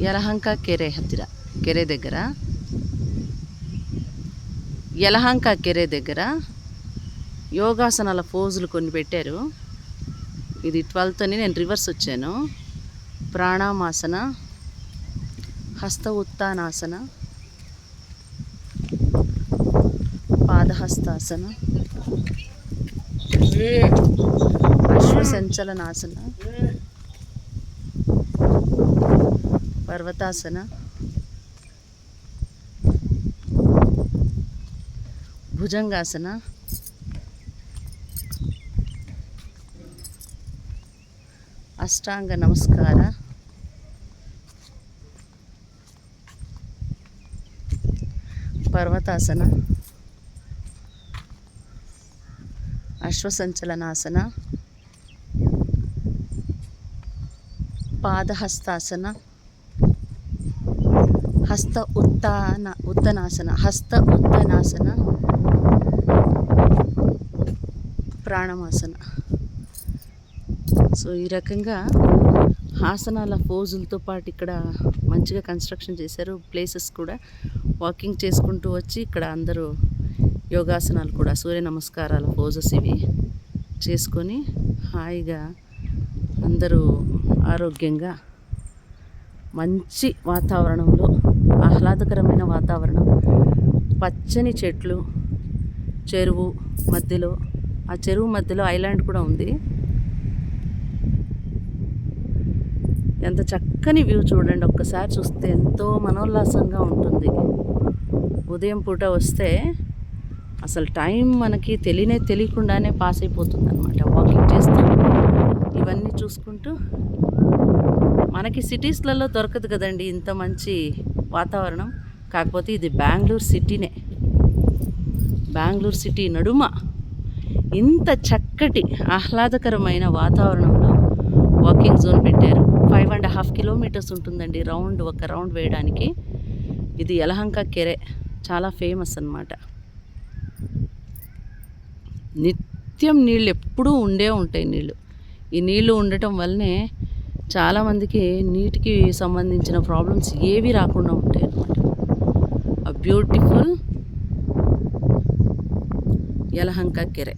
ಯಲಹಂಕ ಕೆರೆ ಹತ್ತಿರ, ಕೆರೆ దగ్గర, యలహంక ಕೆರೆ దగ్గర యోగాసనాల పోజులు కొన్ని పెట్టారు. ఇది 12th అని నేను రివర్స్ వచ్చాను. ప్రాణామాసన, హస్త ఉత్తానాసన, పాదహస్తాసన, అశ్వసంచలనాసన, పర్వతాసన, భుజంగాసన, అష్టాంగ నమస్కార, పర్వతాసన, అశ్వసంచలనాసన, పాదహస్తాసన, హస్త ఉత్తనాసన, ప్రాణమాసన. సో ఈ రకంగా ఆసనాల పోజులతో పాటు ఇక్కడ మంచిగా కన్స్ట్రక్షన్ చేశారు. ప్లేసెస్ కూడా వాకింగ్ చేసుకుంటూ వచ్చి ఇక్కడ అందరూ యోగాసనాలు కూడా, సూర్య నమస్కారాల పోజెస్ ఇవి చేసుకొని హాయిగా అందరూ ఆరోగ్యంగా మంచి వాతావరణంలో, ఆహ్లాదకరమైన వాతావరణం, పచ్చని చెట్లు, చెరువు మధ్యలో, ఆ చెరువు మధ్యలో ఐలాండ్ కూడా ఉంది. ఎంత చక్కని వ్యూ చూడండి, ఒక్కసారి చూస్తే ఎంతో మనోల్లాసంగా ఉంటుంది. ఉదయం పూట వస్తే అసలు టైం మనకి తెలియకుండానే పాస్ అయిపోతుంది అనమాట. వాకింగ్ చేస్తూ ఇవన్నీ చూసుకుంటూ, మనకి సిటీస్లలో దొరకదు కదండి ఇంత మంచి వాతావరణం. కాకపోతే ఇది బెంగళూరు సిటీనే. బెంగళూరు సిటీ నడుమ ఇంత చక్కటి ఆహ్లాదకరమైన వాతావరణంలో వాకింగ్ జోన్ పెట్టారు. 5.5 కిలోమీటర్స్ ఉంటుందండి ఒక రౌండ్ వేయడానికి. ఇది యలహంక కెరే, చాలా ఫేమస్ అన్నమాట. నిత్యం నీళ్ళు ఎప్పుడూ ఉంటాయి నీళ్ళు. ఈ నీళ్ళు ఉండటం వల్లనే చాలామందికి నీటికి సంబంధించిన ప్రాబ్లమ్స్ ఏవి రాకుండా ఉంటాయి అన్నమాట. బ్యూటిఫుల్ యలహంక కెరే.